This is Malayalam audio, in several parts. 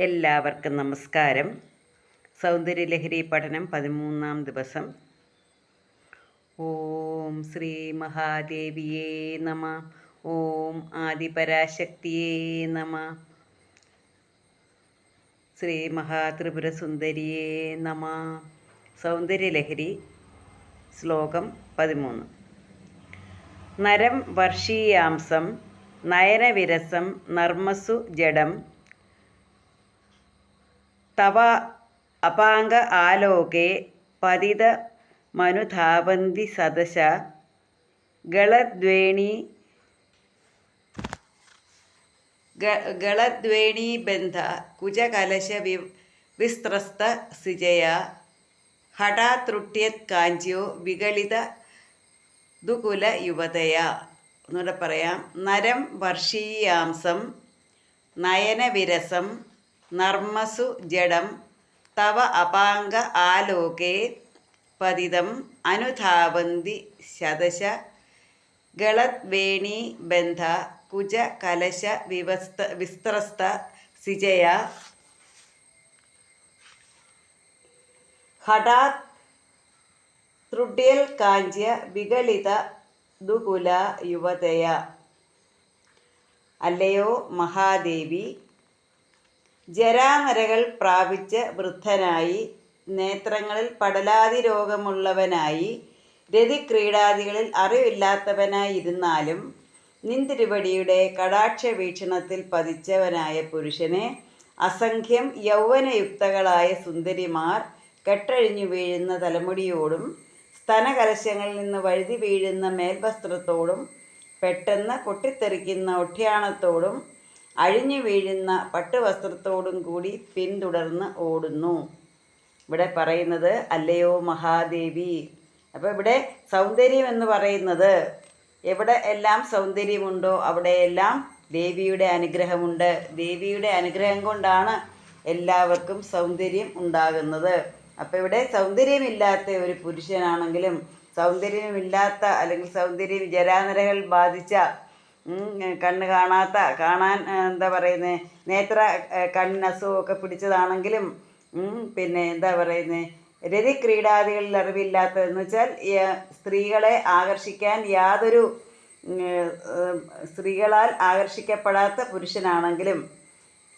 എല്ലാവർക്കും നമസ്കാരം. സൗന്ദര്യലഹരി പഠനം 13-ാം ദിവസം. ഓം ശ്രീ മഹാദേവിയേ നമ. ഓം ആദിപരാശക്തിയേ നമ. ശ്രീ മഹാത്രിപുരസുന്ദരിയേ നമ. സൗന്ദര്യലഹരി ശ്ലോകം 13. നരം വർഷീയാംസം നയനവിരസം നർമ്മസു ജഡം തവ അപാംഗ ആലോകേ പതിത മനുധാവന്തി സദശ ഗളദ്വേണീബന്ധ കുജകലശ വിസ്ത്രസ്ത സിജയ ഹഠാത്രുട്യത് കാഞ്ചോ വിഗളിത ദുകുല യുവതയ. ഒന്നുകൂടെ പറയാം. നരം വർഷീയാംസം നയനവിരസം നർമ്മസു ജഡം തവ അപാംഗ ആലോകേ പതിതം അനുധാവന്തി ശതശ ഗളദ്വേണീ ബന്ധ കുജ കലശ വിസ്ത്രസ്ത സിജയ ഹഠാത് ത്രുട്യൽ കാഞ്ച വിഗളിത ദുകുല യുവതയ. അല്ലയോ മഹാദേവി, ജരാനരകൾ പ്രാപിച്ച വൃദ്ധനായി, നേത്രങ്ങളിൽ പടലാതി രോഗമുള്ളവനായി, രതിക്രീഡാദികളിൽ അറിവില്ലാത്തവനായിരുന്നാലും നിന്തിരുവടിയുടെ കടാക്ഷ വീക്ഷണത്തിൽ പതിച്ചവനായ പുരുഷനെ അസംഖ്യം യൗവനയുക്തകളായ സുന്ദരിമാർ കെട്ടഴിഞ്ഞു വീഴുന്ന തലമുടിയോടും സ്തനകലശങ്ങളിൽ നിന്ന് വഴുതി വീഴുന്ന മേൽവസ്ത്രത്തോടും പെട്ടെന്ന് പൊട്ടിത്തെറിക്കുന്ന ഒഠ്യാണത്തോടും അഴിഞ്ഞു വീഴുന്ന പട്ടുവസ്ത്രത്തോടും കൂടി പിന്തുടർന്ന് ഓടുന്നു. ഇവിടെ പറയുന്നത് അല്ലയോ മഹാദേവി. അപ്പോൾ ഇവിടെ സൗന്ദര്യം എന്ന് പറയുന്നത് എവിടെ എല്ലാം സൗന്ദര്യമുണ്ടോ അവിടെയെല്ലാം ദേവിയുടെ അനുഗ്രഹമുണ്ട്. ദേവിയുടെ അനുഗ്രഹം കൊണ്ടാണ് എല്ലാവർക്കും സൗന്ദര്യം ഉണ്ടാകുന്നത്. അപ്പോൾ ഇവിടെ സൗന്ദര്യമില്ലാത്ത ഒരു പുരുഷനാണെങ്കിലും സൗന്ദര്യമില്ലാത്ത അല്ലെങ്കിൽ സൗന്ദര്യം ജരാനരകൾ ബാധിച്ച കണ്ണ് കാണാൻ എന്താ പറയുന്നത് നേത്ര കണ്ണസുഖമൊക്കെ പിടിച്ചതാണെങ്കിലും പിന്നെ എന്താ പറയുന്നത് രതിക്രീഡാദികളിൽ അറിവില്ലാത്തതെന്ന് വെച്ചാൽ സ്ത്രീകളെ ആകർഷിക്കാൻ സ്ത്രീകളാൽ ആകർഷിക്കപ്പെടാത്ത പുരുഷനാണെങ്കിലും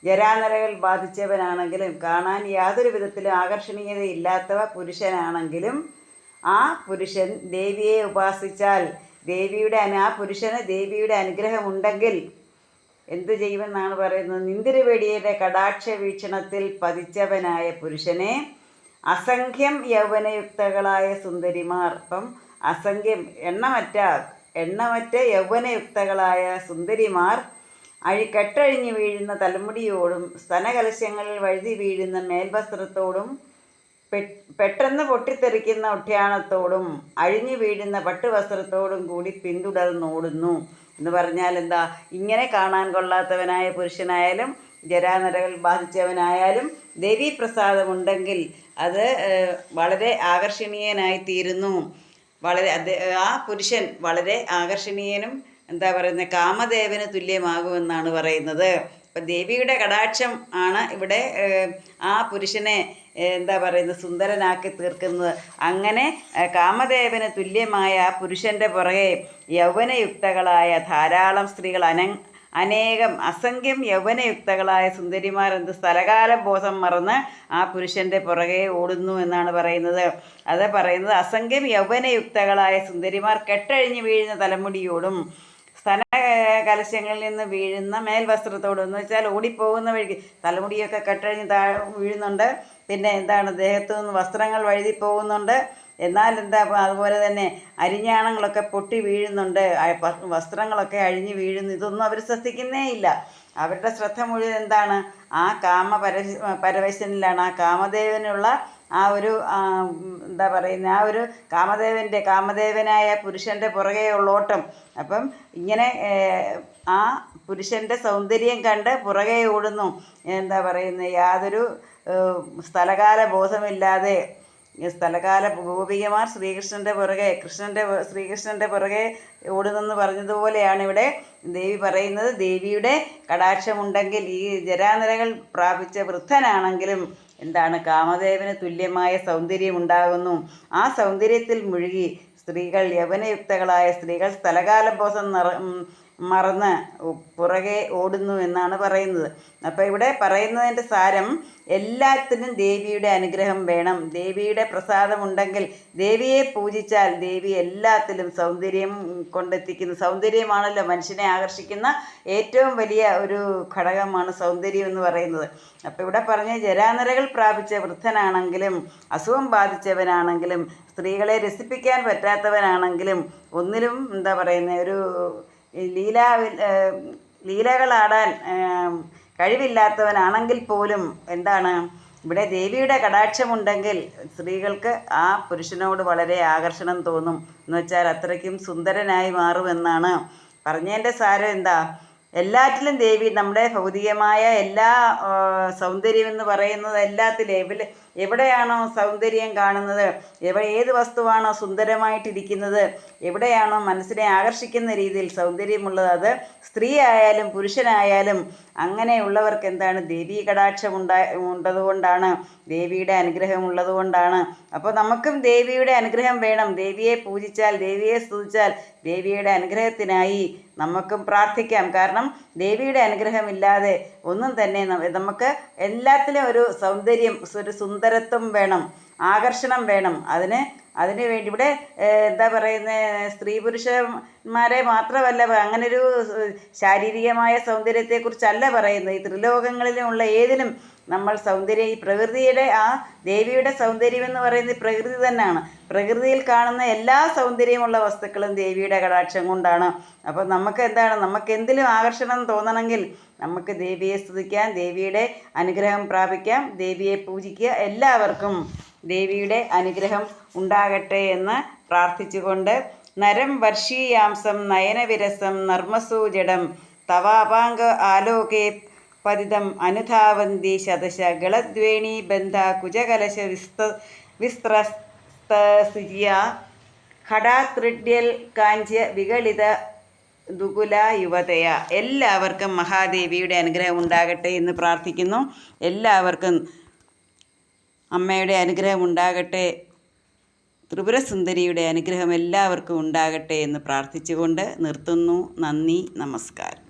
ജരാനരകൾ ബാധിച്ചവനാണെങ്കിലും കാണാൻ യാതൊരു വിധത്തിലും ആകർഷണീയതയില്ലാത്തവ പുരുഷനാണെങ്കിലും ആ പുരുഷൻ ദേവിയെ ഉപാസിച്ചാൽ ആ പുരുഷന് ദേവിയുടെ അനുഗ്രഹമുണ്ടെങ്കിൽ എന്തു ചെയ്യുമെന്നാണ് പറയുന്നത്. നിന്തിരുവടിയുടെ കടാക്ഷ വീക്ഷണത്തിൽ പതിച്ചവനായ പുരുഷനെ അസംഖ്യം യൗവനയുക്തകളായ സുന്ദരിമാർ, അപ്പം അസംഖ്യം എണ്ണമറ്റ യൗവനയുക്തകളായ സുന്ദരിമാർ കെട്ടഴിഞ്ഞു വീഴുന്ന തലമുടിയോടും സ്തനകലശങ്ങളിൽ വഴുതി വീഴുന്ന മേൽവസ്ത്രത്തോടും പെട്ടെന്ന് പൊട്ടിത്തെറിക്കുന്ന ഒഠ്യാണത്തോടും അഴിഞ്ഞു വീഴുന്ന പട്ടുവസ്ത്രത്തോടും കൂടി പിന്തുടർന്നോടുന്നു എന്ന് പറഞ്ഞാൽ എന്താ? ഇങ്ങനെ കാണാൻ കൊള്ളാത്തവനായ പുരുഷനായാലും ജരാനരകൾ ബാധിച്ചവനായാലും ദേവീപ്രസാദമുണ്ടെങ്കിൽ അത് വളരെ ആകർഷണീയനായിത്തീരുന്നു. ആ പുരുഷൻ വളരെ ആകർഷണീയനും എന്താ പറയുന്നത് കാമദേവന് തുല്യമാകുമെന്നാണ് പറയുന്നത്. അപ്പം ദേവിയുടെ കടാക്ഷം ആണ് ഇവിടെ ആ പുരുഷനെ എന്താ പറയുന്നത് സുന്ദരനാക്കി തീർക്കുന്നത്. അങ്ങനെ കാമദേവന് തുല്യമായ ആ പുരുഷൻ്റെ പുറകെ യൗവനയുക്തകളായ ധാരാളം സ്ത്രീകൾ അസംഖ്യം യൗവനയുക്തകളായ സുന്ദരിമാർ സ്ഥലകാല ബോധം മറന്ന് ആ പുരുഷൻ്റെ പുറകെ ഓടുന്നു എന്നാണ് പറയുന്നത്. അത് പറയുന്നത് അസംഖ്യം യൗവനയുക്തകളായ സുന്ദരിമാർ കെട്ടഴിഞ്ഞു വീഴുന്ന തലമുടിയോടും സ്തനകലശങ്ങളിൽ നിന്ന് വീഴുന്ന മേൽവസ്ത്രത്തോടും എന്ന് വെച്ചാൽ ഓടിപ്പോകുന്ന വഴിക്ക് തലമുടിയൊക്കെ കെട്ടഴിഞ്ഞ് വീഴുന്നുണ്ട്. പിന്നെ എന്താണ് ദേഹത്തു നിന്ന് വസ്ത്രങ്ങൾ വഴുതി പോകുന്നുണ്ട്. എന്നാൽ അതുപോലെ തന്നെ അരിഞ്ഞാണങ്ങളൊക്കെ പൊട്ടി വീഴുന്നുണ്ട്, വസ്ത്രങ്ങളൊക്കെ അഴിഞ്ഞു വീഴുന്നു. ഇതൊന്നും അവർ ശ്രദ്ധിക്കുന്നേ ഇല്ല. അവരുടെ ശ്രദ്ധ മുഴുവൻ എന്താണ്? ആ പരവശനിലാണ്. ആ കാമദേവനുള്ള ആ ഒരു എന്താ പറയുന്നത് ആ ഒരു കാമദേവനായ പുരുഷൻ്റെ പുറകെയുള്ള ഓട്ടം. അപ്പം ഇങ്ങനെ ആ പുരുഷൻ്റെ സൗന്ദര്യം കണ്ട് പുറകെ ഓടുന്നു. എന്താ പറയുന്നത് യാതൊരു സ്ഥലകാല ബോധമില്ലാതെ സ്ഥലകാല ഗോപികമാർ ശ്രീകൃഷ്ണൻ്റെ പുറകെ ഓടുന്നെന്ന് പറഞ്ഞതുപോലെയാണ് ഇവിടെ ദേവി പറയുന്നത്. ദേവിയുടെ കടാക്ഷമുണ്ടെങ്കിൽ ഈ ജരാനരകൾ പ്രാപിച്ച വൃദ്ധനാണെങ്കിലും എന്താണ് കാമദേവന് തുല്യമായ സൗന്ദര്യം ഉണ്ടാകുന്നു. ആ സൗന്ദര്യത്തിൽ മുഴുകി സ്ത്രീകൾ, യൗവനയുക്തകളായ സ്ത്രീകൾ സ്ഥലകാലബോധം മറന്ന് പുറകെ ഓടുന്നു എന്നാണ് പറയുന്നത്. അപ്പോൾ ഇവിടെ പറയുന്നതിൻ്റെ സാരം, എല്ലാത്തിനും ദേവിയുടെ അനുഗ്രഹം വേണം. ദേവിയുടെ പ്രസാദമുണ്ടെങ്കിൽ, ദേവിയെ പൂജിച്ചാൽ ദേവി എല്ലാത്തിലും സൗന്ദര്യം കൊണ്ടെത്തിക്കുന്നു. സൗന്ദര്യമാണല്ലോ മനുഷ്യനെ ആകർഷിക്കുന്ന ഏറ്റവും വലിയ ഒരു ഘടകമാണ് സൗന്ദര്യം എന്ന് പറയുന്നത്. അപ്പോൾ ഇവിടെ പറഞ്ഞ ജരാനരകൾ പ്രാപിച്ച വൃദ്ധനാണെങ്കിലും അസുഖം ബാധിച്ചവനാണെങ്കിലും സ്ത്രീകളെ രസിപ്പിക്കാൻ പറ്റാത്തവനാണെങ്കിലും ഒന്നിലും എന്താ പറയുന്നത്, ഒരു ലീലകളാടാൻ കഴിവില്ലാത്തവനാണെങ്കിൽ പോലും എന്താണ് ഇവിടെ ദേവിയുടെ കടാക്ഷമുണ്ടെങ്കിൽ സ്ത്രീകൾക്ക് ആ പുരുഷനോട് വളരെ ആകർഷണം തോന്നും. എന്ന് വെച്ചാൽ അത്രയ്ക്കും സുന്ദരനായി മാറുമെന്നാണ് പറഞ്ഞതിൻ്റെ സാരം. എന്താ, എല്ലാറ്റിലും ദേവി നമ്മുടെ ഭൗതികമായ എല്ലാ സൗന്ദര്യം എന്ന് പറയുന്നത് എല്ലാത്തിലും എവിടെയാണോ സൗന്ദര്യം കാണുന്നത്, ഏത് വസ്തുവാണോ സുന്ദരമായിട്ടിരിക്കുന്നത്, എവിടെയാണോ മനസ്സിനെ ആകർഷിക്കുന്ന രീതിയിൽ സൗന്ദര്യമുള്ളത്, അത് സ്ത്രീ ആയാലും പുരുഷനായാലും അങ്ങനെയുള്ളവർക്ക് എന്താണ് ദേവീ കടാക്ഷം ഉള്ളതുകൊണ്ടാണ്, ദേവിയുടെ അനുഗ്രഹം ഉള്ളതുകൊണ്ടാണ്. അപ്പോൾ നമുക്കും ദേവിയുടെ അനുഗ്രഹം വേണം. ദേവിയെ പൂജിച്ചാൽ, ദേവിയെ സ്തുതിച്ചാൽ ദേവിയുടെ അനുഗ്രഹത്തിനായി നമുക്കും പ്രാർത്ഥിക്കാം. കാരണം ദേവിയുടെ അനുഗ്രഹമില്ലാതെ ഒന്നും തന്നെ നമുക്ക് എല്ലാത്തിലും ഒരു സൗന്ദര്യം, ഒരു സുന്ദരത്വം വേണം, ആകർഷണം വേണം. അതിന് വേണ്ടി ഇവിടെ എന്താ പറയുന്നത്, സ്ത്രീ പുരുഷന്മാരെ മാത്രമല്ല, അങ്ങനൊരു ശാരീരികമായ സൗന്ദര്യത്തെക്കുറിച്ചല്ല പറയുന്നത്. ഈ ത്രിലോകങ്ങളിലുമുള്ള ഏതിലും നമ്മൾ സൗന്ദര്യം, ഈ പ്രകൃതിയുടെ ആ ദേവിയുടെ സൗന്ദര്യം എന്ന് പറയുന്നത് പ്രകൃതി തന്നെയാണ്. പ്രകൃതിയിൽ കാണുന്ന എല്ലാ സൗന്ദര്യമുള്ള വസ്തുക്കളും ദേവിയുടെ കടാക്ഷം കൊണ്ടാണ്. അപ്പോൾ നമുക്ക് എന്താണ്, നമുക്ക് എന്തിലും ആകർഷണം തോന്നണമെങ്കിൽ നമുക്ക് ദേവിയെ സ്തുതിക്കാം, ദേവിയുടെ അനുഗ്രഹം പ്രാപിക്കാം, ദേവിയെ പൂജിക്കുക. എല്ലാവർക്കും ദേവിയുടെ അനുഗ്രഹം ഉണ്ടാകട്ടെ എന്ന് പ്രാർത്ഥിച്ചുകൊണ്ട്, നരം വർഷീയാംസം നയനവിരസം നർമ്മസൂജടം തവാപാംഗ ആലോകേ പതിതം അനുധാവന്തി ശതശ ഗളദ്വേണീ ബന്ധ കുജകലശ വിസ്ത്രസ്തസിയ ഖടാത്രിഡ്യൽ കാഞ്ച് വികളിത ദുകുല യുവതയ. എല്ലാവർക്കും മഹാദേവിയുടെ അനുഗ്രഹം ഉണ്ടാകട്ടെ എന്ന് പ്രാർത്ഥിക്കുന്നു. എല്ലാവർക്കും അമ്മയുടെ അനുഗ്രഹം ഉണ്ടാകട്ടെ, ത്രിപുരസുന്ദരിയുടെ അനുഗ്രഹം എല്ലാവർക്കും ഉണ്ടാകട്ടെ എന്ന് പ്രാർത്ഥിച്ചുകൊണ്ട് നിർത്തുന്നു. നന്ദി, നമസ്കാരം.